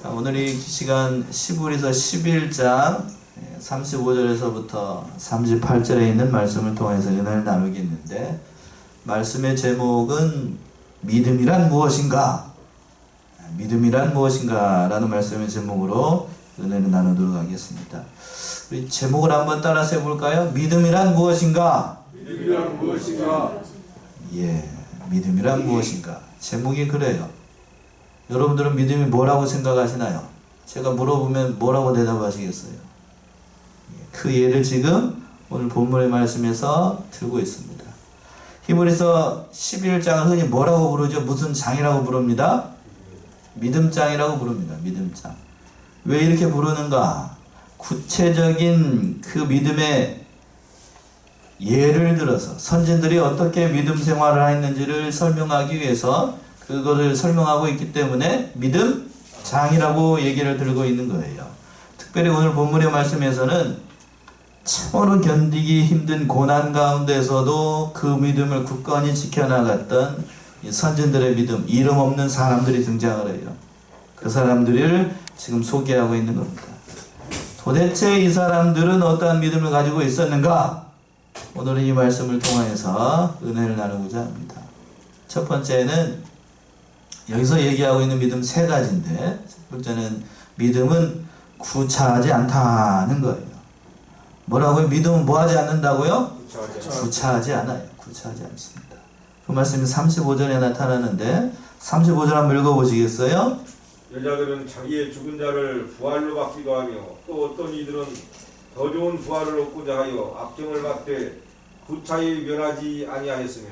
자, 오늘 이 시간 히브리서 11장 35절에서부터 38절에 있는 말씀을 통해서 은혜를 나누겠는데, 말씀의 제목은 믿음이란 무엇인가? 믿음이란 무엇인가? 라는 말씀의 제목으로 은혜를 나누도록 하겠습니다. 우리 제목을 한번 따라서 해볼까요? 믿음이란 무엇인가? 믿음이란 무엇인가? 예, 믿음이란 무엇인가? 제목이 그래요. 여러분들은 믿음이 뭐라고 생각하시나요? 제가 물어보면 뭐라고 대답하시겠어요? 그 예를 지금 오늘 본문의 말씀에서 들고 있습니다. 히브리서 11장을 흔히 뭐라고 부르죠? 무슨 장이라고 부릅니다? 믿음장이라고 부릅니다. 믿음장. 왜 이렇게 부르는가? 구체적인 그 믿음의 예를 들어서 선진들이 어떻게 믿음 생활을 했는지를 설명하기 위해서 그것을 설명하고 있기 때문에 믿음장이라고 얘기를 들고 있는 거예요. 특별히 오늘 본문의 말씀에서는 참으로 견디기 힘든 고난 가운데서도 그 믿음을 굳건히 지켜나갔던 이 선진들의 믿음, 이름 없는 사람들이 등장을 해요. 그 사람들을 지금 소개하고 있는 겁니다. 도대체 이 사람들은 어떠한 믿음을 가지고 있었는가? 오늘은 이 말씀을 통해서 은혜를 나누고자 합니다. 첫 번째는 여기서 얘기하고 있는 믿음 세 가지인데, 첫 번째는 믿음은 구차하지 않다는 거예요. 뭐라고요? 믿음은 뭐 하지 않는다고요? 구차하지 않아요. 구차하지 않습니다. 그 말씀이 35절에 나타나는데 35절 한번 읽어보시겠어요? 여자들은 자기의 죽은 자를 부활로 받기도 하며, 또 어떤 이들은 더 좋은 부활을 얻고자 하여 악정을 받되 구차히 면하지 아니하였으며.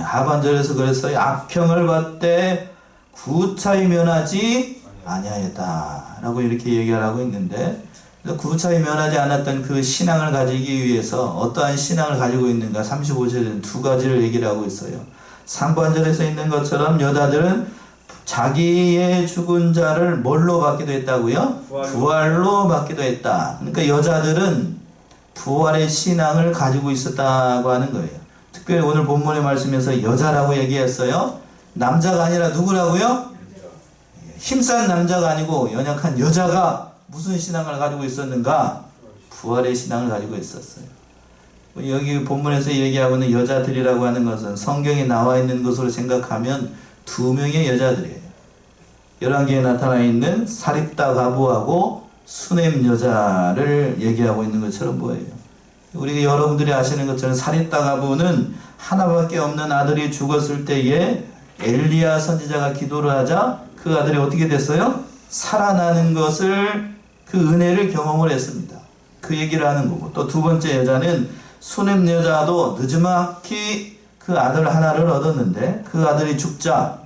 하반절에서 그랬어요. 악평을 받되 구차히 면하지 아니하였다 라고 이렇게 얘기를 하고 있는데, 구차히 면하지 않았던 그 신앙을 가지기 위해서 어떠한 신앙을 가지고 있는가? 35절에는 두 가지를 얘기를 하고 있어요. 상반절에서 있는 것처럼 여자들은 자기의 죽은 자를 뭘로 받기도 했다고요? 부활로 받기도 했다. 그러니까 여자들은 부활의 신앙을 가지고 있었다고 하는 거예요. 특별히 오늘 본문의 말씀에서 여자라고 얘기했어요. 남자가 아니라 누구라고요? 힘센 남자가 아니고 연약한 여자가 무슨 신앙을 가지고 있었는가? 부활의 신앙을 가지고 있었어요. 여기 본문에서 얘기하고 있는 여자들이라고 하는 것은 성경에 나와 있는 것으로 생각하면 두 명의 여자들이에요. 열왕기에 나타나 있는 사립다 가부하고 수넴 여자를 얘기하고 있는 것처럼 보여요. 우리 여러분들이 아시는 것처럼 사립다 가부는 하나밖에 없는 아들이 죽었을 때에 엘리야 선지자가 기도를 하자 그 아들이 어떻게 됐어요? 살아나는 것을, 그 은혜를 경험을 했습니다. 그 얘기를 하는 거고, 또 두 번째 여자는 수넴 여자도 늦지막히 그 아들 하나를 얻었는데 그 아들이 죽자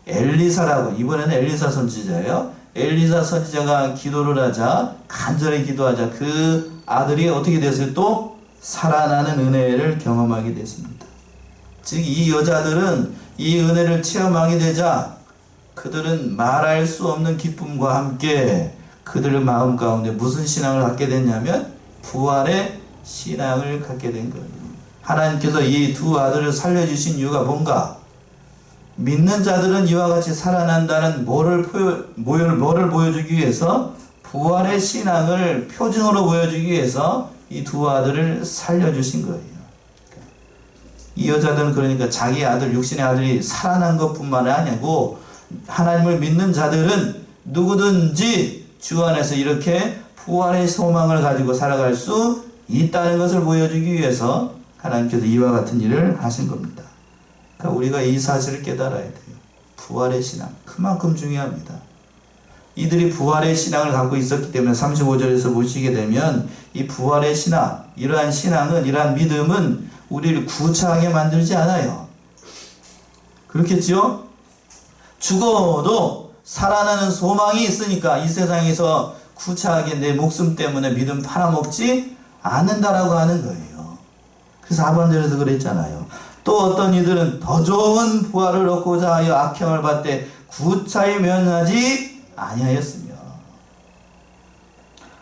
엘리사라고, 이번에는 엘리사 선지자예요. 엘리사 선지자가 기도를 하자, 간절히 기도하자 그 아들이 어떻게 됐어요? 또 살아나는 은혜를 경험하게 됐습니다. 즉 이 여자들은 이 은혜를 체험하게 되자 그들은 말할 수 없는 기쁨과 함께 그들의 마음 가운데 무슨 신앙을 갖게 됐냐면 부활의 신앙을 갖게 된 거예요. 하나님께서 이 두 아들을 살려주신 이유가 뭔가? 믿는 자들은 이와 같이 살아난다는 뭐를 보여주기 위해서, 부활의 신앙을 표징으로 보여주기 위해서 이 두 아들을 살려주신 거예요. 이 여자들은 그러니까 자기 아들, 육신의 아들이 살아난 것뿐만 아니고 하나님을 믿는 자들은 누구든지 주 안에서 이렇게 부활의 소망을 가지고 살아갈 수 있다는 것을 보여주기 위해서 하나님께서 이와 같은 일을 하신 겁니다. 그러니까 우리가 이 사실을 깨달아야 돼요. 부활의 신앙, 그만큼 중요합니다. 이들이 부활의 신앙을 갖고 있었기 때문에 35절에서 보시게 되면 이 부활의 신앙, 이러한 신앙은, 이러한 믿음은 우리를 구차하게 만들지 않아요. 그렇겠죠? 죽어도 살아나는 소망이 있으니까 이 세상에서 구차하게 내 목숨 때문에 믿음 팔아먹지 않는다라고 하는 거예요. 그래서 하반절에서 그랬잖아요. 또 어떤 이들은 더 좋은 부활을 얻고자 하여 악행을 받되 구차히 면하지 아니하였으며,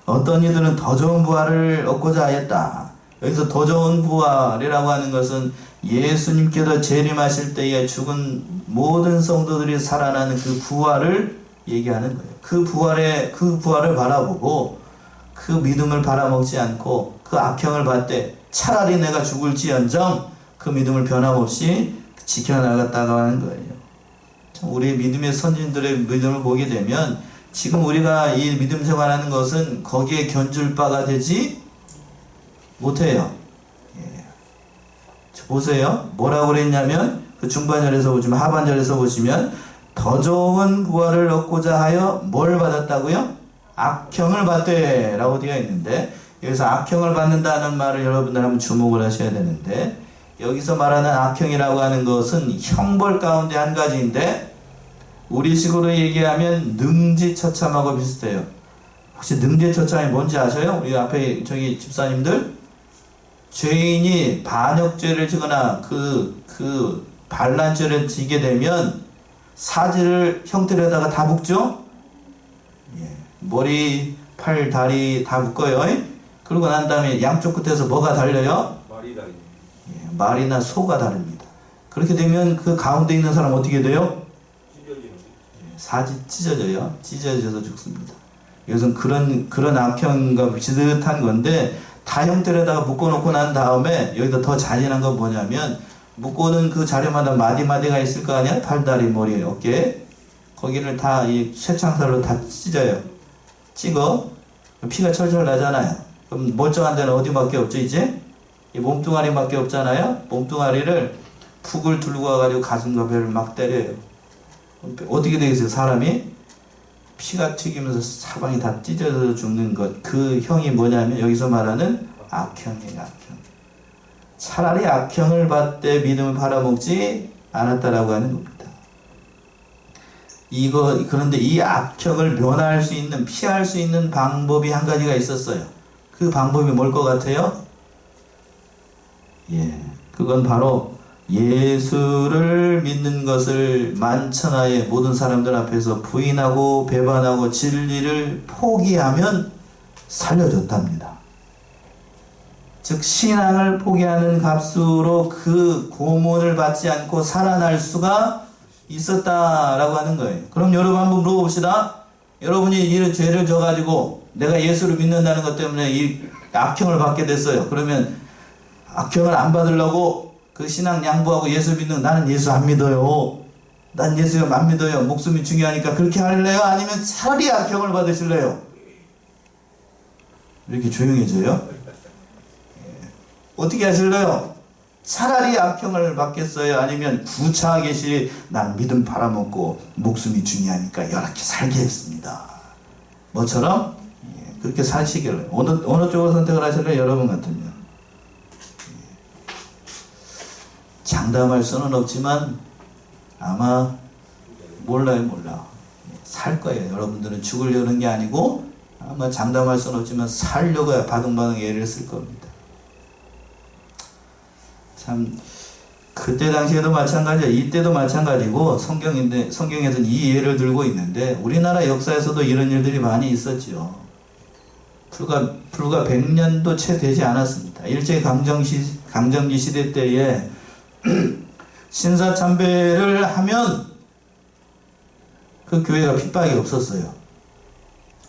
어떤 이들은 더 좋은 부활을 얻고자 하였다. 여기서 더 좋은 부활이라고 하는 것은 예수님께서 재림하실 때에 죽은 모든 성도들이 살아나는 그 부활을 얘기하는 거예요. 그 부활을 바라보고 그 믿음을 바라먹지 않고 그 악형을 받되 차라리 내가 죽을지언정 그 믿음을 변함없이 지켜나갔다고 하는 거예요. 참 우리 믿음의 선진들의 믿음을 보게 되면 지금 우리가 이 믿음 생활하는 것은 거기에 견줄 바가 되지 못해요. 예. 보세요. 뭐라고 그랬냐면 그 중반절에서 보시면 하반절에서 보시면 더 좋은 부활을 얻고자 하여 뭘 받았다고요? 악형을 받되 라고 되어 있는데 여기서 악형을 받는다는 말을 여러분들 한번 주목을 하셔야 되는데 여기서 말하는 악형이라고 하는 것은 형벌 가운데 한 가지인데 우리식으로 얘기하면 능지처참하고 비슷해요. 혹시 능지처참이 뭔지 아셔요? 우리 앞에 저기 집사님들 죄인이 반역죄를 지거나 그 반란죄를 지게 되면 사지를 형틀에다가 다 묶죠? 예. 머리, 팔, 다리 다 묶어요. 그러고 난 다음에 양쪽 끝에서 뭐가 달려요? 말이 다릅니다. 예. 말이나 소가 다릅니다. 그렇게 되면 그 가운데 있는 사람 어떻게 돼요? 찢어지는 예. 사지 찢어져요. 찢어져서 죽습니다. 이것은 그런 악형과 비슷한 건데 다 형틀에다가 묶어놓고 난 다음에 여기다 더 잔인한 건 뭐냐면 묶고는 그 자료마다 마디마디가 있을 거 아니야? 팔, 다리, 머리, 어깨 거기를 다 이 쇠창살로 다 찢어요. 찍어 피가 철철 나잖아요. 그럼 멀쩡한 데는 어디밖에 없죠 이제? 이 몸뚱아리밖에 없잖아요. 몸뚱아리를 푹을 들고 와가지고 가슴과 배를 막 때려요. 어떻게 되겠어요 사람이? 피가 튀기면서 사방이 다 찢어져 죽는 것. 그 형이 뭐냐면 여기서 말하는 악형이에요. 악형. 차라리 악형을 받되 믿음을 팔아먹지 않았다라고 하는 겁니다. 그런데 이 악형을 면할 수 있는, 피할 수 있는 방법이 한 가지가 있었어요. 그 방법이 뭘 것 같아요? 예, 그건 바로 예수를 믿는 것을 만천하에 모든 사람들 앞에서 부인하고 배반하고 진리를 포기하면 살려줬답니다. 즉 신앙을 포기하는 값으로 그 고문을 받지 않고 살아날 수가 있었다라고 하는 거예요. 그럼 여러분 한번 물어봅시다. 여러분이 이런 죄를 져가지고 내가 예수를 믿는다는 것 때문에 이 악형을 받게 됐어요. 그러면 악형을 안 받으려고 그 신앙 양보하고 예수 믿는 나는 예수 안 믿어요. 난 예수 안 믿어요. 목숨이 중요하니까 그렇게 할래요? 아니면 차라리 악형을 받으실래요? 이렇게 조용해져요? 어떻게 하실래요? 차라리 악형을 받겠어요? 아니면 구차하게 계시 난 믿음 팔아먹고 목숨이 중요하니까 열악히 살게 했습니다. 뭐처럼? 그렇게 사시길래 어느 쪽을 선택을 하실래요? 여러분 같으면 장담할 수는 없지만 아마 몰라 살 거예요. 여러분들은 죽으려는 게 아니고 아마 장담할 수는 없지만 살려고 바둥바둥 애를 쓸 겁니다. 참 그때 당시에도 마찬가지야. 이때도 마찬가지고 성경에서는 이 예를 들고 있는데 우리나라 역사에서도 이런 일들이 많이 있었죠. 불과 100년도 채 되지 않았습니다. 일제강점기 시대 때에 신사참배를 하면 그 교회가 핍박이 없었어요.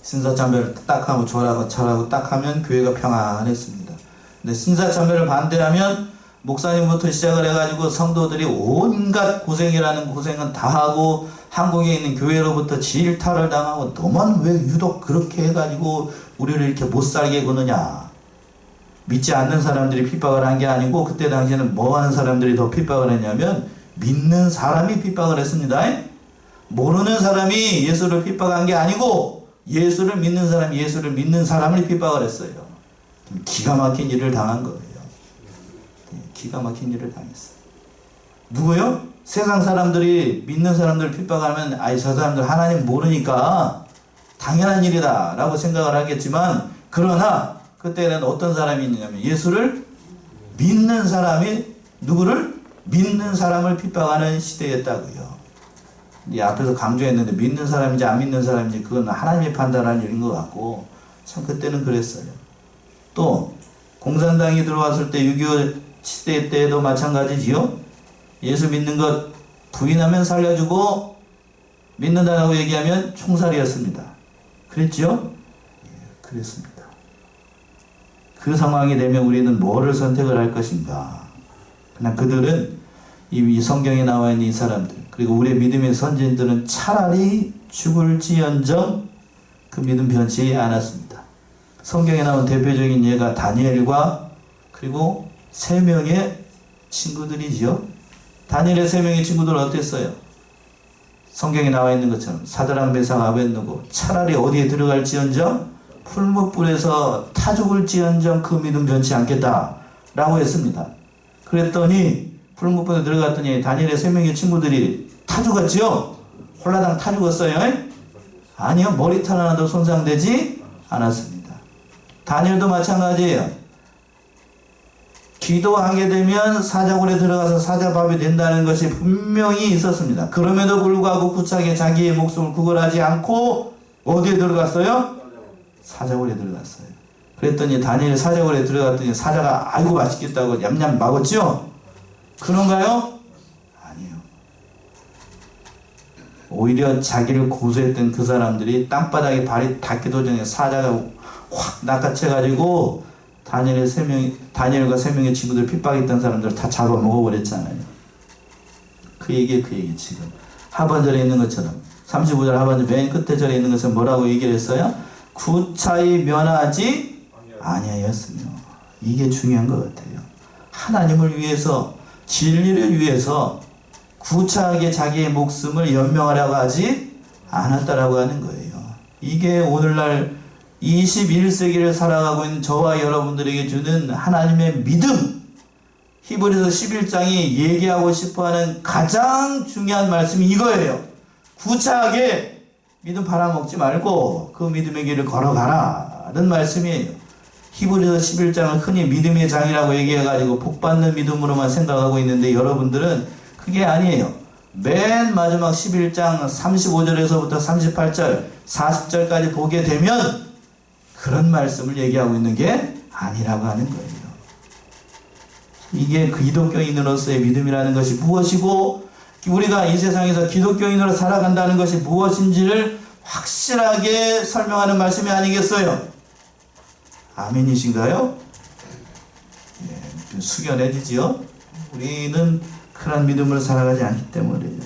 신사참배를 딱 하고 절하고 딱 하면 교회가 평안했습니다. 근데 신사참배를 반대하면 목사님부터 시작을 해가지고 성도들이 온갖 고생이라는 고생은 다 하고 한국에 있는 교회로부터 질타를 당하고 너만 왜 유독 그렇게 해가지고 우리를 이렇게 못살게 구느냐. 믿지 않는 사람들이 핍박을 한 게 아니고 그때 당시에는 뭐 하는 사람들이 더 핍박을 했냐면 믿는 사람이 핍박을 했습니다. 모르는 사람이 예수를 핍박한 게 아니고 예수를 믿는 사람을 핍박을 했어요. 기가 막힌 일을 당한 거예요. 기가 막힌 일을 당했어요. 누구요? 세상 사람들이 믿는 사람들 핍박하면 아이 저 사람들 하나님 모르니까 당연한 일이다 라고 생각을 하겠지만 그러나 그때는 어떤 사람이 있느냐면 예수를 믿는 사람이 누구를? 믿는 사람을 핍박하는 시대였다고요. 이 앞에서 강조했는데 믿는 사람인지 안 믿는 사람인지 그건 하나님이 판단하는 일인 것 같고 참 그때는 그랬어요. 또 공산당이 들어왔을 때 6.25 시대 때도 마찬가지지요. 예수 믿는 것 부인하면 살려주고 믿는다라고 얘기하면 총살이었습니다. 그랬죠? 예, 그랬습니다. 그 상황이 되면 우리는 뭐를 선택을 할 것인가? 그냥 그들은 이 성경에 나와 있는 이 사람들, 그리고 우리의 믿음의 선진들은 차라리 죽을지언정 그 믿음 변치 않았습니다. 성경에 나온 대표적인 예가 다니엘과 그리고 3명의 친구들이지요. 다니엘의 3명의 친구들은 어땠어요? 성경에 나와 있는 것처럼 사드락 메삭 아벳느고 차라리 어디에 들어갈지언정 풀무불에서 타 죽을지언정 그 믿음 변치 않겠다 라고 했습니다. 그랬더니 풀무불에 들어갔더니 다니엘의 3명의 친구들이 타 죽었지요? 홀라당 타 죽었어요? 아니요, 머리털 하나도 손상되지 않았습니다. 다니엘도 마찬가지예요. 기도하게 되면 사자굴에 들어가서 사자밥이 된다는 것이 분명히 있었습니다. 그럼에도 불구하고 구차하게 자기의 목숨을 구걸하지 않고 어디에 들어갔어요? 사자굴에 들어갔어요. 그랬더니 다니엘 사자굴에 들어갔더니 사자가 아이고 맛있겠다고 냠냠 먹었죠? 그런가요? 아니요. 오히려 자기를 고소했던 그 사람들이 땅바닥에 발이 닿기도 전에 사자가 확 낚아채가지고 다니엘과 3명의 친구들 핍박했던 사람들 다 잡아먹어버렸잖아요. 그 얘기 지금 하반절에 있는 것처럼 35절 하반절 맨 끝에 절에 있는 것은 뭐라고 얘기를 했어요? 구차히 면하지 아니하였으며. 이게 중요한 것 같아요. 하나님을 위해서 진리를 위해서 구차하게 자기의 목숨을 연명하려고 하지 않았다라고 하는 거예요. 이게 오늘날 21세기를 살아가고 있는 저와 여러분들에게 주는 하나님의 믿음. 히브리서 11장이 얘기하고 싶어하는 가장 중요한 말씀이 이거예요. 구차하게 믿음 팔아먹지 말고 그 믿음의 길을 걸어가라 라는 말씀이에요. 히브리서 11장을 흔히 믿음의 장이라고 얘기해가지고 복받는 믿음으로만 생각하고 있는데 여러분들은 그게 아니에요. 맨 마지막 11장 35절에서부터 38절 40절까지 보게 되면 그런 말씀을 얘기하고 있는 게 아니라고 하는 거예요. 이게 기독교인으로서의 믿음이라는 것이 무엇이고 우리가 이 세상에서 기독교인으로 살아간다는 것이 무엇인지를 확실하게 설명하는 말씀이 아니겠어요? 아멘이신가요? 예, 숙연해지지요? 우리는 그런 믿음으로 살아가지 않기 때문이에요.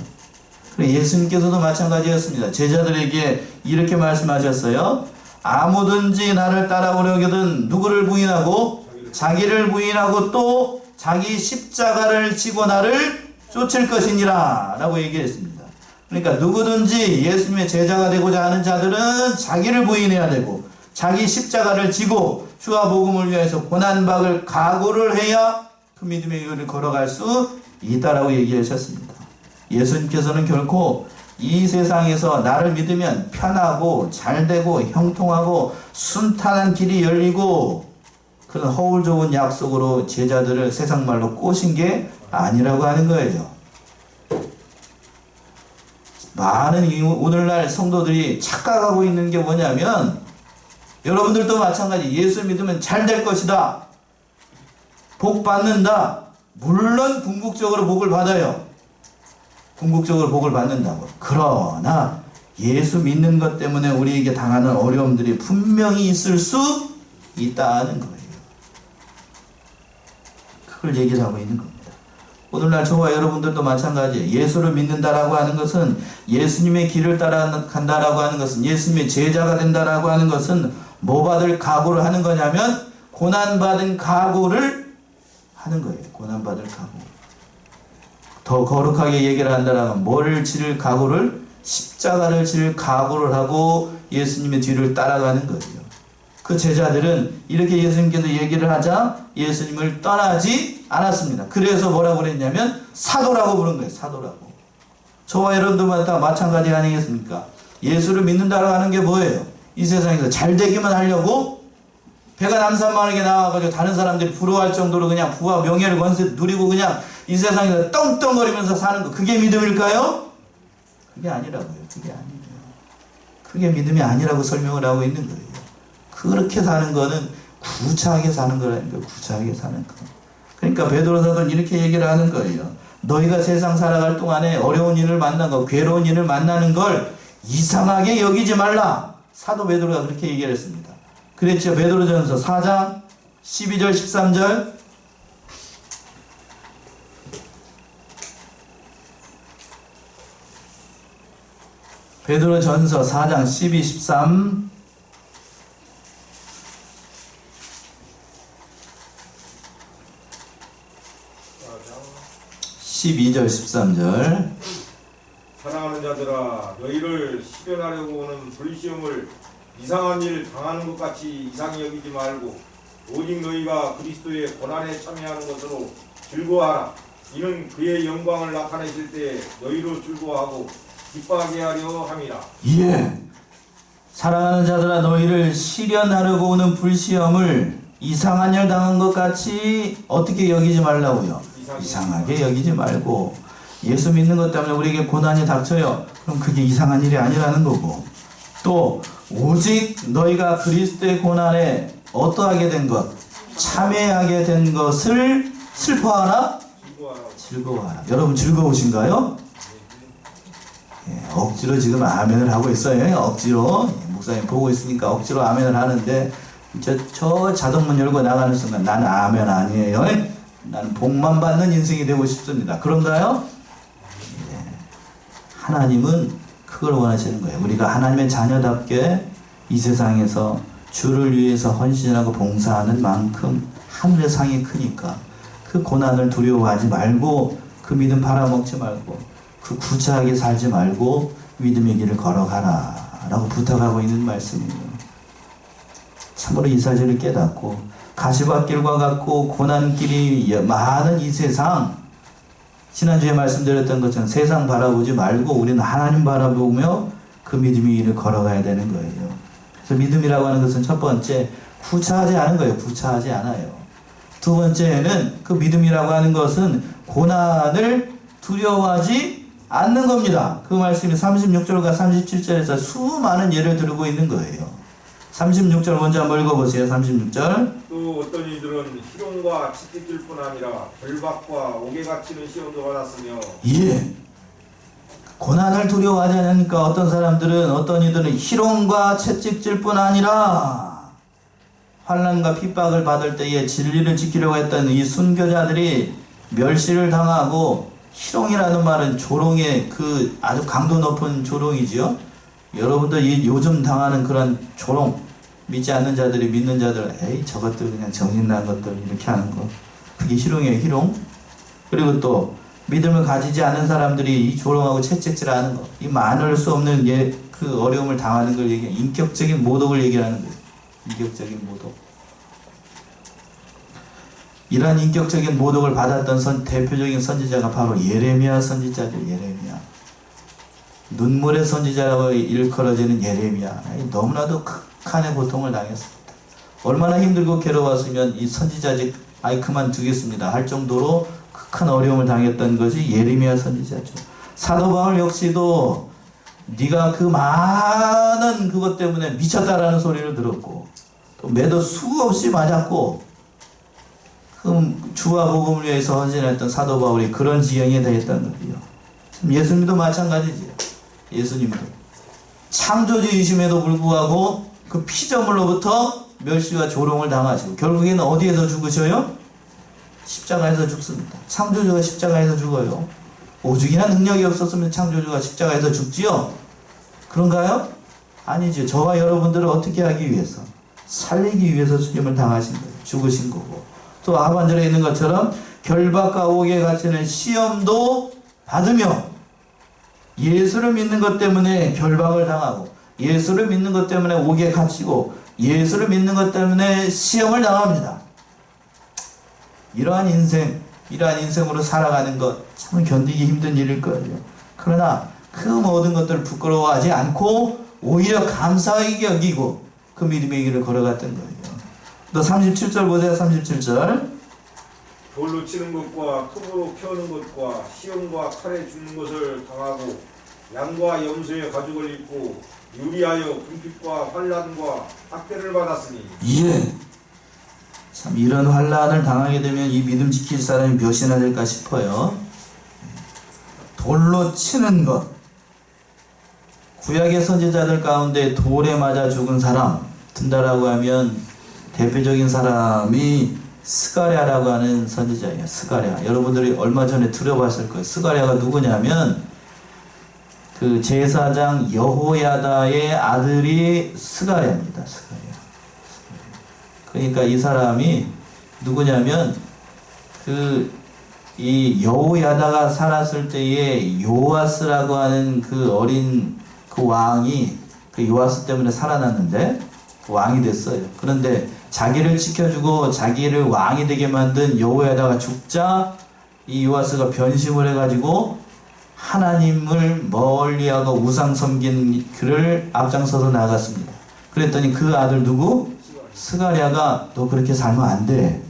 예수님께서도 마찬가지였습니다. 제자들에게 이렇게 말씀하셨어요. 아무든지 나를 따라오려거든 누구를 부인하고 자기를 부인하고 또 자기 십자가를 지고 나를 쫓을 것이니라 라고 얘기했습니다. 그러니까 누구든지 예수님의 제자가 되고자 하는 자들은 자기를 부인해야 되고 자기 십자가를 지고 주와 복음을 위해서 고난받을 각오를 해야 그 믿음의 길을 걸어갈 수 있다라고 얘기하셨습니다. 예수님께서는 결코 이 세상에서 나를 믿으면 편하고 잘되고 형통하고 순탄한 길이 열리고 그런 허울 좋은 약속으로 제자들을 세상 말로 꼬신 게 아니라고 하는 거예요. 많은 오늘날 성도들이 착각하고 있는 게 뭐냐면 여러분들도 마찬가지 예수 믿으면 잘 될 것이다. 복 받는다. 물론 궁극적으로 복을 받아요. 궁극적으로 복을 받는다고. 그러나 예수 믿는 것 때문에 우리에게 당하는 어려움들이 분명히 있을 수 있다는 거예요. 그걸 얘기를 하고 있는 겁니다. 오늘날 저와 여러분들도 마찬가지예요. 예수를 믿는다라고 하는 것은 예수님의 길을 따라간다라고 하는 것은 예수님의 제자가 된다라고 하는 것은 뭐 받을 각오를 하는 거냐면 고난받은 각오를 하는 거예요. 고난받을 각오. 더 거룩하게 얘기를 한다면 뭐를 지를 각오를 십자가를 지를 각오를 하고 예수님의 뒤를 따라가는 거예요. 그 제자들은 이렇게 예수님께서 얘기를 하자 예수님을 떠나지 않았습니다. 그래서 뭐라고 그랬냐면 사도라고 부른 거예요. 사도라고. 저와 여러분들만 다 마찬가지 아니겠습니까? 예수를 믿는다고 하는 게 뭐예요? 이 세상에서 잘 되기만 하려고 배가 남산만하게 나와가지고 다른 사람들이 부러워할 정도로 그냥 부와 명예를 건세 누리고 그냥 이 세상에서 떵떵거리면서 사는 거, 그게 믿음일까요? 그게 아니라고요. 그게 아니에요. 그게 믿음이 아니라고 설명을 하고 있는 거예요. 그렇게 사는 거는 구차하게 사는 거라니까. 구차하게 사는 거. 그러니까 베드로 사도는 이렇게 얘기를 하는 거예요. 너희가 세상 살아갈 동안에 어려운 일을 만난 거, 괴로운 일을 만나는 걸 이상하게 여기지 말라. 사도 베드로가 그렇게 얘기를 했습니다. 그랬죠. 베드로전서 4장 12절 13절. 베드로전서 4장 12, 13. 12절 13절. 사랑하는 자들아, 너희를 시련하려고 오는 불시험을 이상한 일 당하는 것 같이 이상히 여기지 말고 오직 너희가 그리스도의 고난에 참여하는 것으로 즐거워하라. 이는 그의 영광을 나타내실 때 너희로 즐거워하고 기뻐하게 하려 함이라. 예. 사랑하는 자들아, 너희를 시련하려고 오는 불시험을 이상한 일 당한 것 같이 어떻게 여기지 말라고요? 이상하게 여기지 말고. 예수 믿는 것 때문에 우리에게 고난이 닥쳐요. 그럼 그게 이상한 일이 아니라는 거고, 또 오직 너희가 그리스도의 고난에 어떠하게 된 것, 참여하게 된 것을 슬퍼하라? 즐거워하라. 여러분 즐거우신가요? 예, 억지로 지금 아멘을 하고 있어요. 억지로. 예, 목사님 보고 있으니까 억지로 아멘을 하는데 저 자동문 열고 나가는 순간 나는 아멘 아니에요. 나는 복만 받는 인생이 되고 싶습니다. 그런가요? 예, 하나님은 그걸 원하시는 거예요. 우리가 하나님의 자녀답게 이 세상에서 주를 위해서 헌신하고 봉사하는 만큼 하늘의 상이 크니까 그 고난을 두려워하지 말고, 그 믿음 팔아먹지 말고, 그 구차하게 살지 말고 믿음의 길을 걸어가라 라고 부탁하고 있는 말씀이에요. 참으로 이 사실을 깨닫고 가시밭길과 같고 고난길이 많은 이 세상, 지난주에 말씀드렸던 것처럼 세상 바라보지 말고 우리는 하나님 바라보며 그 믿음의 길을 걸어가야 되는 거예요. 그래서 믿음이라고 하는 것은 첫 번째, 구차하지 않은 거예요. 구차하지 않아요. 두 번째는 그 믿음이라고 하는 것은 고난을 두려워하지 않는 겁니다. 그 말씀이 36절과 37절에서 수많은 예를 들고 있는 거예요. 36절 먼저 한번 읽어보세요. 36절. 또 어떤 이들은 희롱과 채찍질 뿐 아니라 결박과 옥에 갇히는 시험도 받았으며. 예. 고난을 두려워하지 않으니까 어떤 사람들은, 어떤 이들은 희롱과 채찍질 뿐 아니라 환난과 핍박을 받을 때에 진리를 지키려고 했던 이 순교자들이 멸시를 당하고, 희롱이라는 말은 조롱의 그 아주 강도 높은 조롱이지요. 여러분들 요즘 당하는 그런 조롱, 믿지 않는 자들이 믿는 자들, 에이 저것들 그냥 정신난 것들 이렇게 하는 거, 그게 희롱이에요. 희롱. 그리고 또 믿음을 가지지 않은 사람들이 이 조롱하고 채찍질하는 거, 이 말할 수 없는 그 어려움을 당하는 걸 얘기해. 인격적인 모독을 얘기하는 거예요. 인격적인 모독. 이러한 인격적인 모독을 받았던 대표적인 선지자가 바로 예레미야 선지자죠. 예레미야. 눈물의 선지자라고 일컬어지는 예레미야. 너무나도 극한의 고통을 당했습니다. 얼마나 힘들고 괴로웠으면 이 선지자직 그만두겠습니다 할 정도로 극한 어려움을 당했던 것이 예레미야 선지자죠. 사도 바울 역시도 네가 그 많은 그것 때문에 미쳤다라는 소리를 들었고, 또 매도 수없이 맞았고, 그 주와 복음을 위해서 헌신했던 사도 바울이 그런 지형에 대했던 거예요. 예수님도 마찬가지지요. 예수님도 창조주이심에도 불구하고 그 피조물로부터 멸시와 조롱을 당하시고 결국에는 어디에서 죽으셔요? 십자가에서 죽습니다. 창조주가 십자가에서 죽어요. 오죽이나 능력이 없었으면 창조주가 십자가에서 죽지요? 그런가요? 아니죠. 저와 여러분들을 어떻게 하기 위해서? 살리기 위해서 죽임을 당하신 거예요. 죽으신 거고, 또 하반절에 있는 것처럼 결박과 옥에 갇히는 시험도 받으며, 예수를 믿는 것 때문에 결박을 당하고, 예수를 믿는 것 때문에 옥에 갇히고, 예수를 믿는 것 때문에 시험을 당합니다. 이러한 인생으로 살아가는 것 참 견디기 힘든 일일 거예요. 그러나 그 모든 것들을 부끄러워하지 않고 오히려 감사하게 여기고 그 믿음의 길을 걸어갔던 거예요. 또 37절 보세요. 37절. 돌로 치는 것과 톱으로 켜는 것과 시험과 칼에 죽는 것을 당하고, 양과 염소의 가죽을 입고 유리하여 궁핍과 환난과 학대를 받았으니. 예. 참 이런 환난을 당하게 되면 이 믿음 지킬 사람이 몇이나 될까 싶어요. 돌로 치는 것. 구약의 선지자들 가운데 돌에 맞아 죽은 사람 든다라고 하면 대표적인 사람이 스가랴라고 하는 선지자예요. 스가랴. 여러분들이 얼마 전에 들어봤을 거예요. 스가랴가 누구냐면 그 제사장 여호야다의 아들이 스가랴입니다. 스가랴. 그러니까 이 사람이 누구냐면 이 여호야다가 살았을 때에 요아스라고 하는 그 어린 그 왕이 그 요아스 때문에 살아났는데 그 왕이 됐어요. 그런데 자기를 지켜주고 자기를 왕이 되게 만든 여호야다가 죽자 이 요아스가 변심을 해가지고 하나님을 멀리하고 우상 섬긴 그를 앞장서서 나갔습니다. 그랬더니 그 아들 누구? 스가랴가 너 그렇게 살면 안 돼.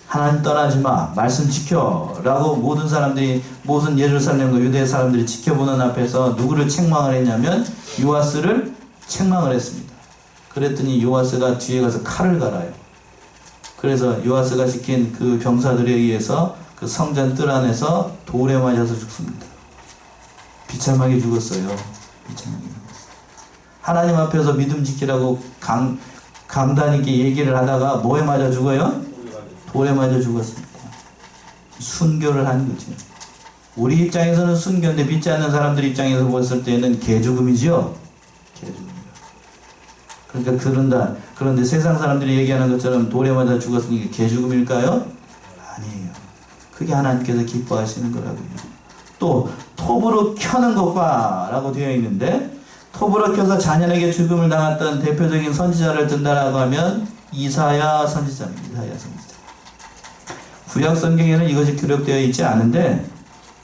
하나님 떠나지 마. 말씀 지켜. 라고 모든 사람들이, 모든 예루살렘과 유대 사람들이 지켜보는 앞에서 누구를 책망을 했냐면 요아스를 책망을 했습니다. 그랬더니 요아스가 뒤에 가서 칼을 갈아요. 그래서 요아스가 시킨 그 병사들에 의해서 그 성전 뜰 안에서 돌에 맞아서 죽습니다. 비참하게 죽었어요. 비참하게 죽었어요. 하나님 앞에서 믿음 지키라고 강단 있게 얘기를 하다가 뭐에 맞아 죽어요? 돌에 맞아 죽었습니다. 순교를 한 거죠. 우리 입장에서는 순교인데 믿지 않는 사람들 입장에서 봤을 때는 개죽음이죠. 개죽음. 그러니까 그런데 세상 사람들이 얘기하는 것처럼 돌에 맞아 죽었으니까 개죽음일까요? 아니에요. 그게 하나님께서 기뻐하시는 거라고요. 또 톱으로 켜는 것과 라고 되어 있는데 톱으로 켜서 자녀에게 죽음을 당했던 대표적인 선지자를 든다라고 하면 이사야 선지자입니다. 이사야 선지자. 구약 성경에는 이것이 기록되어 있지 않은데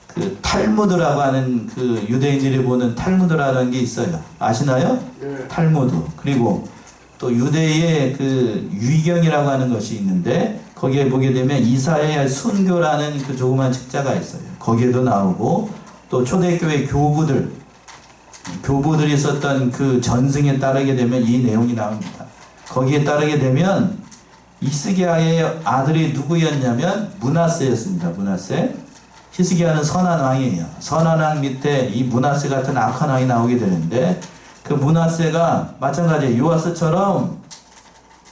그 탈무드라고 하는 그 유대인들이 보는 탈무드라는 게 있어요. 아시나요? 네. 탈무드. 그리고 또 유대의 그 유경이라고 하는 것이 있는데 거기에 보게 되면 이사야의 순교라는 그 조그만 책자가 있어요. 거기에도 나오고 또 초대교회 교부들이 썼던 그 전승에 따르게 되면 이 내용이 나옵니다. 거기에 따르게 되면 히스기야의 아들이 누구였냐면 므낫세였습니다. 므낫세. 히스기야는 선한 왕이에요. 선한 왕 밑에 이 므낫세 같은 악한 왕이 나오게 되는데 그 므낫세가 마찬가지로 요아스처럼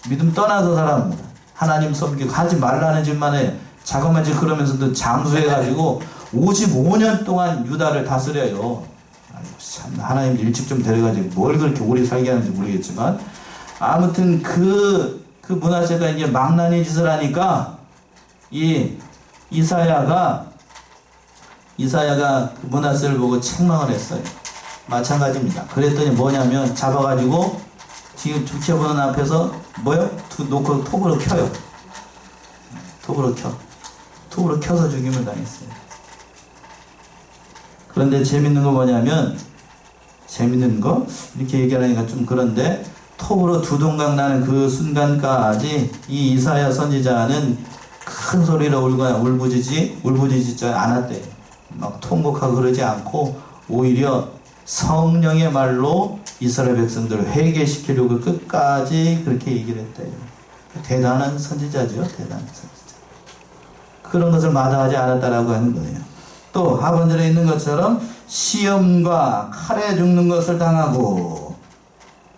믿음 떠나서 살아갑니다. 하나님 섬기고 하지 말라는 짓만 해. 자그마치 그러면서도 장수해가지고 55년 동안 유다를 다스려요. 아이고, 참 하나님 일찍 좀 데려가지고 뭘 그렇게 오래 살게 하는지 모르겠지만 아무튼 그 므낫세가 이제 망나니 짓을 하니까 이 이사야가 그 므낫세를 보고 책망을 했어요. 마찬가지입니다. 그랬더니 뭐냐면 잡아가지고 지금 지켜보는 앞에서 뭐요? 놓고 톱으로 켜요. 톱으로 켜서 죽임을 당했어요. 그런데 재밌는 거 뭐냐면 이렇게 얘기하니까 좀 그런데 톱으로 두동강 나는 그 순간까지 이 이사야 선지자는 큰 소리로 울부짖지 않았대요. 막 통곡하고 그러지 않고 오히려 성령의 말로 이스라엘 백성들을 회개시키려고 끝까지 그렇게 얘기를 했대요. 대단한 선지자죠. 대단한 선지자. 그런 것을 마다하지 않았다라고 하는 거예요. 또 하반절에 있는 것처럼 시험과 칼에 죽는 것을 당하고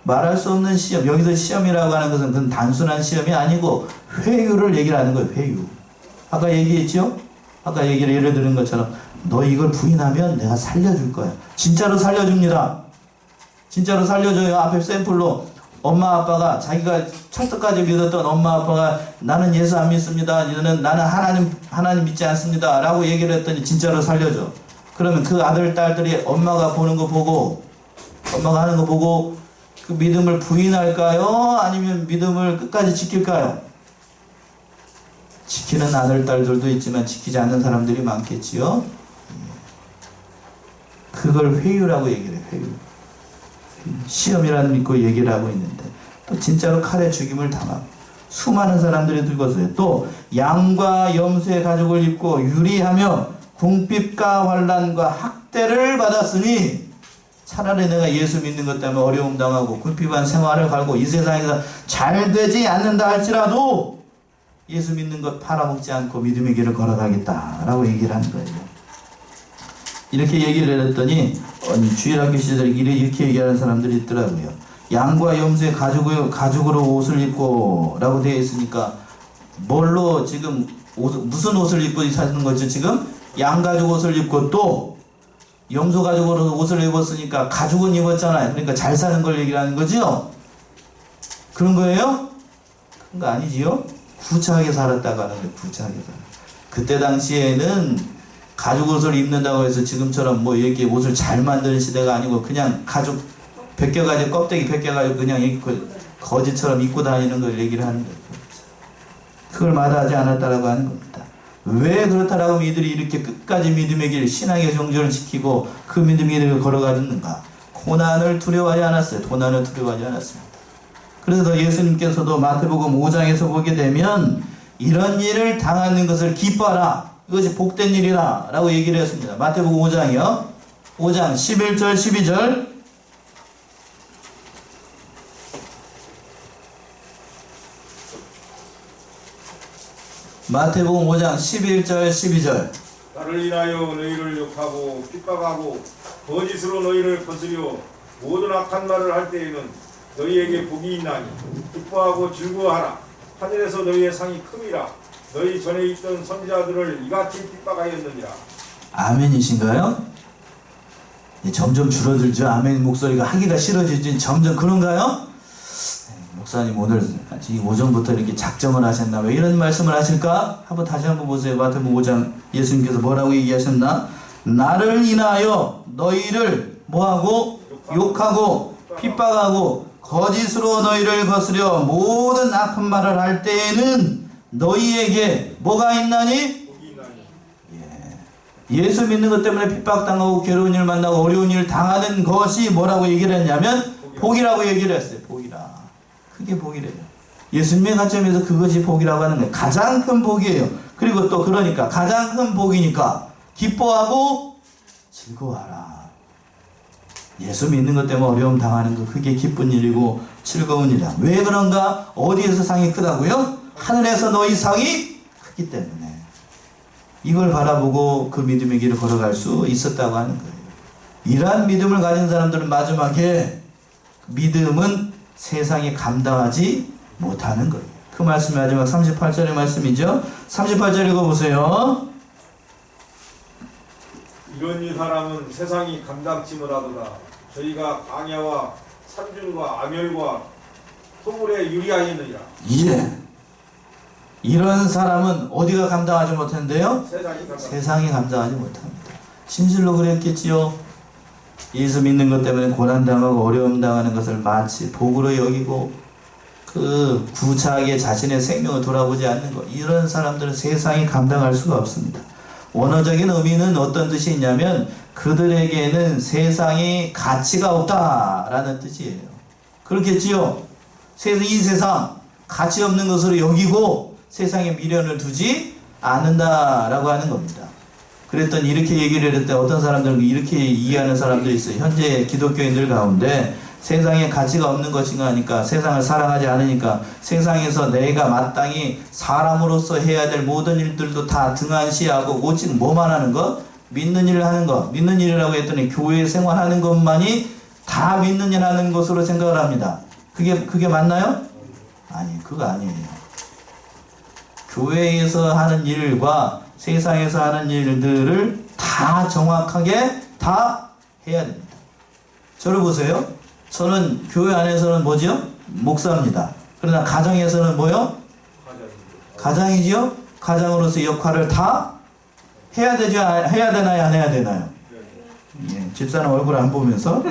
말할 수 없는 시험. 여기서 시험이라고 하는 것은 그건 단순한 시험이 아니고 회유를 얘기를 하는 거예요. 회유. 아까 얘기했죠? 아까 얘기를 예를 들은 것처럼 너 이걸 부인하면 내가 살려줄 거야. 진짜로 살려줍니다. 진짜로 살려줘요. 앞에 샘플로 엄마 아빠가 자기가 철떡까지 믿었던 엄마 아빠가 나는 예수 안 믿습니다. 나는 하나님 믿지 않습니다. 라고 얘기를 했더니 진짜로 살려줘. 그러면 그 아들 딸들이 엄마가 보는 거 보고 엄마가 하는 거 보고 그 믿음을 부인할까요? 아니면 믿음을 끝까지 지킬까요? 지키는 아들 딸들도 있지만 지키지 않는 사람들이 많겠지요. 그걸 회유라고 얘기를 해요. 회유. 시험이라는 믿고 얘기를 하고 있는데 또 진짜로 칼에 죽임을 당하고 수많은 사람들이 죽었어요. 또 양과 염소의 가죽을 입고 유리하며 궁핍과 환난과 학대를 받았으니 차라리 내가 예수 믿는 것 때문에 어려움 당하고 궁핍한 생활을 갈고 이 세상에서 잘 되지 않는다 할지라도 예수 믿는 것 팔아먹지 않고 믿음의 길을 걸어가겠다라고 얘기를 하는 거예요. 이렇게 얘기를 했더니 주일학교 시절에 이렇게 얘기하는 사람들이 있더라고요. 양과 염소의 가죽으로 옷을 입고 라고 되어 있으니까 뭘로 지금 무슨 옷을 입고 사는 거죠? 지금 양가죽 옷을 입고 또 염소 가죽으로 옷을 입었으니까 가죽은 입었잖아요. 그러니까 잘 사는 걸 얘기하는 거죠? 그런 거예요? 그런 거 아니지요? 구차하게 살았다고 하는 거예요. 구차하게 살았다. 그때 당시에는 가죽 옷을 입는다고 해서 지금처럼 뭐 이렇게 옷을 잘 만드는 시대가 아니고 그냥 가죽 벗겨가지고 껍데기 벗겨가지고 그냥 이렇게 거지처럼 입고 다니는 걸 얘기를 하는 거예요. 그걸 마다하지 않았다라고 하는 겁니다. 왜 그렇다라고 하면 이들이 이렇게 끝까지 믿음의 길, 신앙의 정절을 지키고 그 믿음의 길을 걸어가는가? 고난을 두려워하지 않았어요. 고난을 두려워하지 않았습니다. 그래서 예수님께서도 마태복음 5장에서 보게 되면 이런 일을 당하는 것을 기뻐하라. 이것이 복된 일이라 라고 얘기를 했습니다. 마태복음 5장이요. 5장 11절 12절 마태복음 5장 11절 12절 나를 인하여 너희를 욕하고 핍박하고 거짓으로 너희를 거스려 모든 악한 말을 할 때에는 너희에게 복이 있나니 기뻐하고 즐거워하라. 하늘에서 너희의 상이 큼이라. 너희 전에 있던 선지자들을 이같이 핍박하였느니라. 아멘이신가요? 점점 줄어들죠. 아멘 목소리가 하기가 싫어지지. 점점 그런가요? 목사님 오늘 오전부터 이렇게 작정을 하셨나? 왜 이런 말씀을 하실까? 다시 한번 보세요. 마태복음 5장 예수님께서 뭐라고 얘기하셨나? 나를 인하여 너희를 뭐하고? 욕하고 핍박하고 거짓으로 너희를 거스려 모든 악한 말을 할 때에는 너희에게 뭐가 있나니? 예수 믿는 것 때문에 핍박당하고 괴로운 일 만나고 어려운 일 당하는 것이 뭐라고 얘기를 했냐면 복이라고 얘기를 했어요. 복이라. 그게 복이래요. 예수님의 관점에서 그것이 복이라고 하는 거예요. 가장 큰 복이에요. 그리고 또 그러니까 가장 큰 복이니까 기뻐하고 즐거워하라. 예수 믿는 것 때문에 어려움 당하는 거 그게 기쁜 일이고 즐거운 일이야. 왜 그런가? 어디에서 상이 크다고요? 하늘에서 너희 상이 크기 때문에. 이걸 바라보고 그 믿음의 길을 걸어갈 수 있었다고 하는 거예요. 이러한 믿음을 가진 사람들은 마지막에 믿음은 세상이 감당하지 못하는 거예요. 그 말씀이 마지막 38절의 말씀이죠. 38절 읽어보세요. 이런 이 사람은 세상이 감당치 못하도다. 저희가 광야와 산중과 암열과 소물에 유리하였느니라. 예. 이런 사람은 어디가 감당하지 못한대요? 세상이 감당하지 못합니다. 진실로 그랬겠지요. 예수 믿는 것 때문에 고난당하고 어려움 당하는 것을 마치 복으로 여기고 그 구차하게 자신의 생명을 돌아보지 않는 것, 이런 사람들은 세상이 감당할 수가 없습니다. 원어적인 의미는 어떤 뜻이 있냐면 그들에게는 세상이 가치가 없다라는 뜻이에요. 그렇겠지요. 이 세상 가치 없는 것으로 여기고 세상에 미련을 두지 않는다라고 하는 겁니다. 그랬더니 이렇게 얘기를 했을 때 어떤 사람들은 이렇게 이해하는 사람들이 있어요. 현재 기독교인들 가운데 세상에 가치가 없는 것인가 하니까 세상을 사랑하지 않으니까 세상에서 내가 마땅히 사람으로서 해야 될 모든 일들도 다 등한시하고 오직 뭐만 하는 것? 믿는 일을 하는 것. 믿는 일이라고 했더니 교회 생활하는 것만이 다 믿는 일 하는 것으로 생각을 합니다. 그게 맞나요? 아니, 그거 아니에요. 교회에서 하는 일과 세상에서 하는 일들을 다 정확하게 다 해야 됩니다. 저를 보세요. 저는 교회 안에서는 뭐죠? 목사입니다. 그러나 가정에서는 뭐요? 가장이지요? 가장으로서 역할을 다 해야 되죠? 해야 되나요? 안 해야 되나요? 예, 집사람 얼굴 안 보면서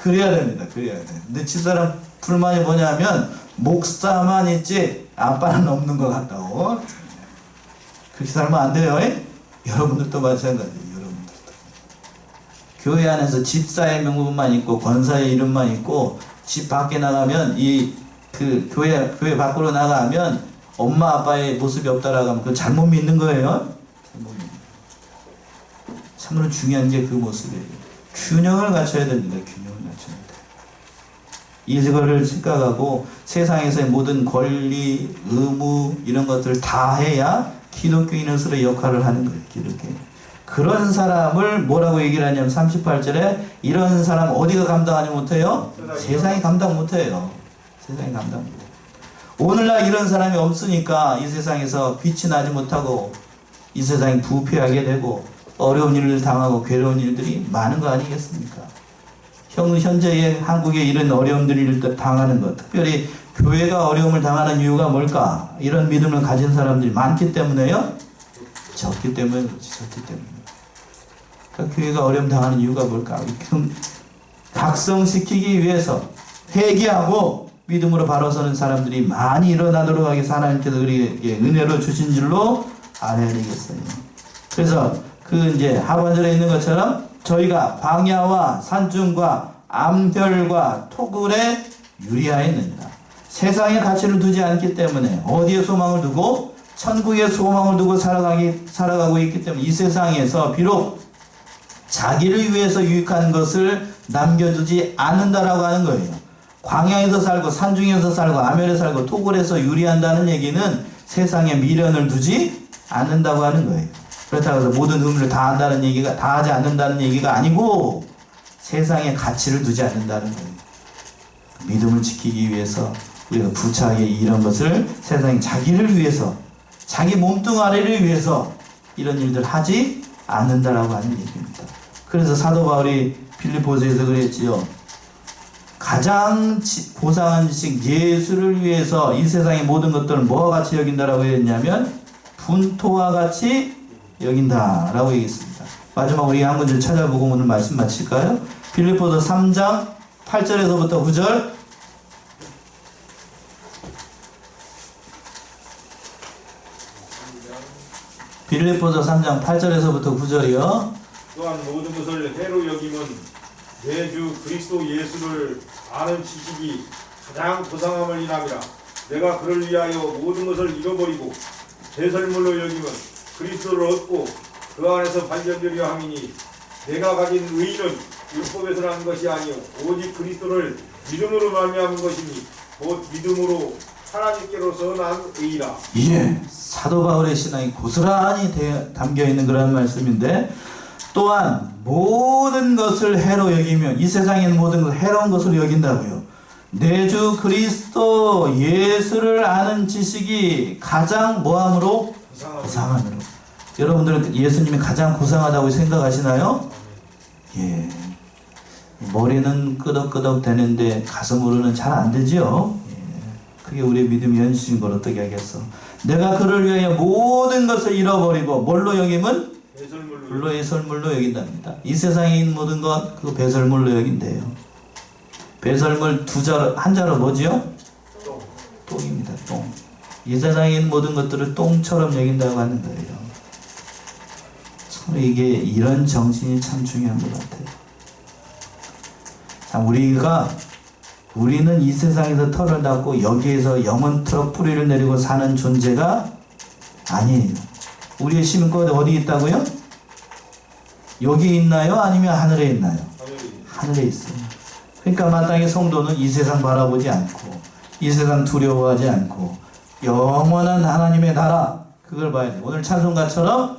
그래야 됩니다. 그래야 돼. 근데 집사람 불만이 뭐냐면 목사만 있지 아빠는 없는 것 같다고. 그렇게 살면 안 돼요. 여러분들도 마찬가지예요. 여러분들도. 교회 안에서 집사의 명부만 있고 권사의 이름만 있고 집 밖에 나가면 교회 밖으로 나가면 엄마 아빠의 모습이 없다라고 하면 그거 잘못 믿는 거예요. 참으로 중요한 게 그 모습이에요. 균형을 갖춰야 됩니다. 균형을 갖춰야 돼요. 이거를 생각하고 세상에서의 모든 권리, 의무 이런 것들을 다 해야 기독교인으로서의 역할을 하는 거예요. 기독교인. 그런 사람을 뭐라고 얘기를 하냐면 38절에 이런 사람 어디가 감당하지 못해요? 세상이 감당 못해요. 세상이 감당 못해요. 오늘날 이런 사람이 없으니까 이 세상에서 빛이 나지 못하고 이 세상이 부패하게 되고 어려운 일을 당하고 괴로운 일들이 많은 거 아니겠습니까? 현재의 한국에 이런 어려움들을 당하는 것, 특별히 교회가 어려움을 당하는 이유가 뭘까? 이런 믿음을 가진 사람들이 많기 때문에요? 적기 때문에 그렇지, 적기 때문에. 그러니까 교회가 어려움 당하는 이유가 뭘까? 각성시키기 위해서 회개하고 믿음으로 바로 서는 사람들이 많이 일어나도록 하기 위해서 하나님께서 우리에게 은혜로 주신 줄로 알아야 되겠어요. 그래서 이제 하반절에 있는 것처럼 저희가 광야와 산중과 암결과 토굴에 유리하였느니라. 세상의 가치를 두지 않기 때문에 어디에 소망을 두고 천국에 소망을 두고 살아가고 있기 때문에 이 세상에서 비록 자기를 위해서 유익한 것을 남겨두지 않는다라고 하는 거예요. 광야에서 살고 산중에서 살고 암열에 살고 토굴에서 유리한다는 얘기는 세상에 미련을 두지 않는다고 하는 거예요. 그렇다고 해서 모든 의무를 다하지 않는다는 얘기가 아니고 세상에 가치를 두지 않는다는 거예요. 믿음을 지키기 위해서 우리가 부차하게 이런 것을 세상에 자기를 위해서 자기 몸뚱아리를 위해서 이런 일들 하지 않는다라고 하는 얘기입니다. 그래서 사도 바울이 빌립보서에서 그랬지요. 가장 고상한 지식 예수를 위해서 이 세상의 모든 것들을 뭐와 같이 여긴다라고 했냐면 분토와 같이 여긴다라고 얘기했습니다. 마지막 우리 한 군절 찾아보고 오늘 말씀 마칠까요? 빌립보서 3장 8절에서부터 9절. 빌립보서 3장 8절에서부터 9절이요. 또한 모든 것을 해로 여김은 내 주 그리스도 예수를 아는 지식이 가장 고상함을 인함이라. 내가 그를 위하여 모든 것을 잃어버리고 배설물로 여김은 그리스도를 얻고 그 안에서 발견되려 함이니 내가 가진 의는 율법에서 난 것이 아니요 오직 그리스도를 믿음으로 말미암은 것이니 곧 믿음으로 하나님께로서 난 의라. 예, 사도 바울의 신앙이 고스란히 담겨있는 그런 말씀인데 또한 모든 것을 해로 여기면 이 세상에 있는 모든 것을 해로운 것으로 여긴다고요. 내 주 그리스도 예수를 아는 지식이 가장 뭐함으로? 고상함으로. 여러분들은 예수님이 가장 고상하다고 생각하시나요? 예. 머리는 끄덕끄덕 되는데 가슴으로는 잘 안 되지요. 예. 그게 우리의 믿음이 현실인 걸 어떻게 하겠어. 내가 그를 위하여 모든 것을 잃어버리고 뭘로 여김은? 배설물로 여긴답니다. 이 세상에 있는 모든 것 그거 배설물로 여긴대요. 배설물 한자로 뭐지요? 똥입니다. 똥. 이 세상에 있는 모든 것들을 똥처럼 여긴다고 하는 거예요. 참 이게 이런 정신이 참 중요한 것 같아요. 참 우리는 이 세상에서 털을 닦고 여기에서 영원토록 뿌리를 내리고 사는 존재가 아니에요. 우리의 심은꽃 어디 있다고요? 여기 있나요? 아니면 하늘에 있나요? 하늘에 있어요. 그러니까 마땅히 성도는 이 세상 바라보지 않고 이 세상 두려워하지 않고 영원한 하나님의 나라 그걸 봐야 돼요. 오늘 찬송가처럼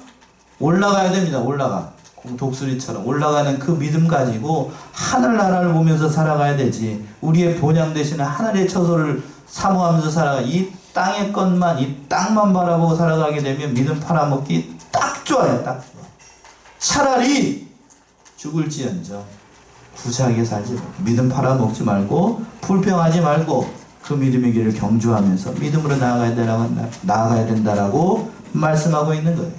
올라가야 됩니다. 독수리처럼 올라가는 그 믿음 가지고 하늘나라를 보면서 살아가야 되지. 우리의 본향 되시는 하늘의 처소를 사모하면서 살아가. 이 땅의 것만 이 땅만 바라보고 살아가게 되면 믿음 팔아먹기 딱 좋아요. 딱 좋아. 차라리 죽을지언정 구차하게 살지 말고 믿음 팔아먹지 말고 불평하지 말고 그 믿음의 길을 경주하면서 믿음으로 나아가야 된다라고 말씀하고 있는 거예요.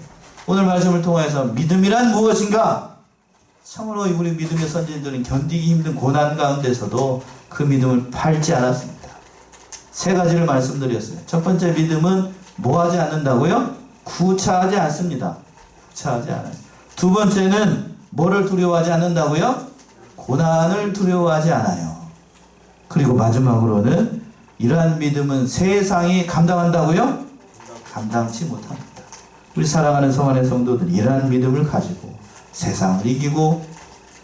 오늘 말씀을 통해서 믿음이란 무엇인가? 참으로 우리 믿음의 선진들은 견디기 힘든 고난 가운데서도 그 믿음을 팔지 않았습니다. 세 가지를 말씀드렸어요. 첫 번째 믿음은 뭐 하지 않는다고요? 구차하지 않습니다. 구차하지 않아요. 두 번째는 뭐를 두려워하지 않는다고요? 고난을 두려워하지 않아요. 그리고 마지막으로는 이러한 믿음은 세상이 감당한다고요? 감당치 못합니다. 우리 사랑하는 성안의 성도들 이러한 믿음을 가지고 세상을 이기고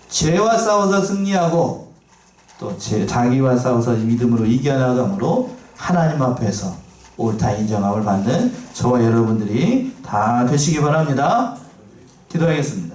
죄와 싸워서 승리하고 또 자기와 싸워서 믿음으로 이겨나감으로 하나님 앞에서 옳다 인정함을 받는 저와 여러분들이 다 되시기 바랍니다. 기도하겠습니다.